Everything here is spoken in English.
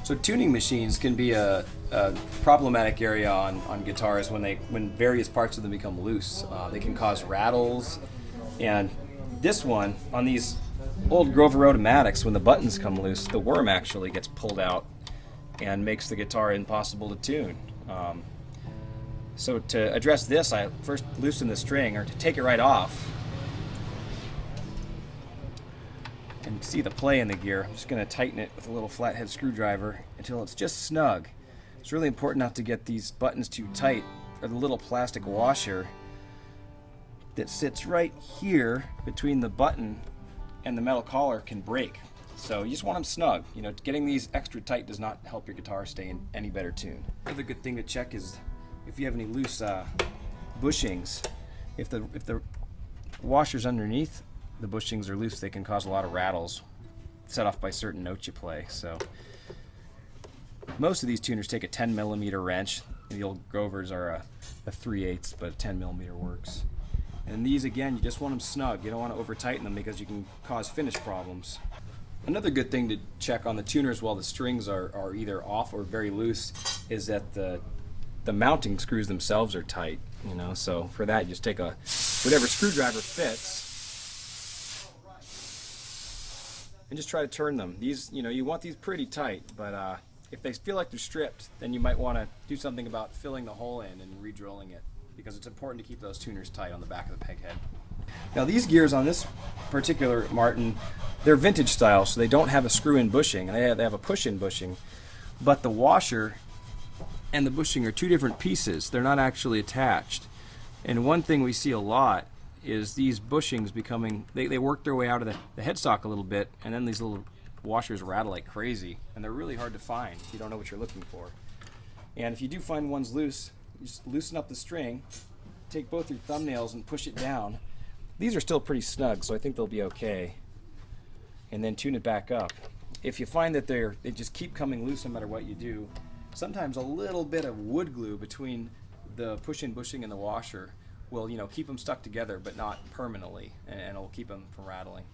So tuning machines can be a problematic area on guitars when various parts of them become loose. They can cause rattles, and this one on these old Grover automatics, when the buttons come loose, the worm actually gets pulled out and makes the guitar impossible to tune. So to address this, I first loosen the string, or to take it right off. And see the play in the gear. I'm just going to tighten it with a little flathead screwdriver until it's just snug. It's really important not to get these buttons too tight, or the little plastic washer that sits right here between the button and the metal collar can break. So you just want them snug. You know, getting these extra tight does not help your guitar stay in any better tune. Another good thing to check is if you have any loose bushings. If the washer's underneath the bushings are loose, they can cause a lot of rattles set off by certain notes you play. So most of these tuners take a 10mm wrench. The old Grovers are a 3/8, but a 10mm works. And these, again, you just want them snug. You don't want to over tighten them because you can cause finish problems. Another good thing to check on the tuners while the strings are either off or very loose is that the mounting screws themselves are tight. You know, so for that, you just take whatever screwdriver fits and just try to turn them. These, you know, you want these pretty tight, but if they feel like they're stripped, then you might want to do something about filling the hole in and re-drilling it, because it's important to keep those tuners tight on the back of the peg head. Now these gears on this particular Martin, they're vintage style, so they don't have a screw-in bushing. They have a push-in bushing, but the washer and the bushing are two different pieces. They're not actually attached. And one thing we see a lot is these bushings becoming, they work their way out of the headstock a little bit, and then these little washers rattle like crazy, and they're really hard to find if you don't know what you're looking for. And if you do find one's loose, you just loosen up the string, take both your thumbnails and push it down. These are still pretty snug, so I think they'll be okay. And then tune it back up. If you find that they just keep coming loose no matter what you do, sometimes a little bit of wood glue between the push-in bushing and the washer will, you know, keep them stuck together, but not permanently, and it'll keep them from rattling.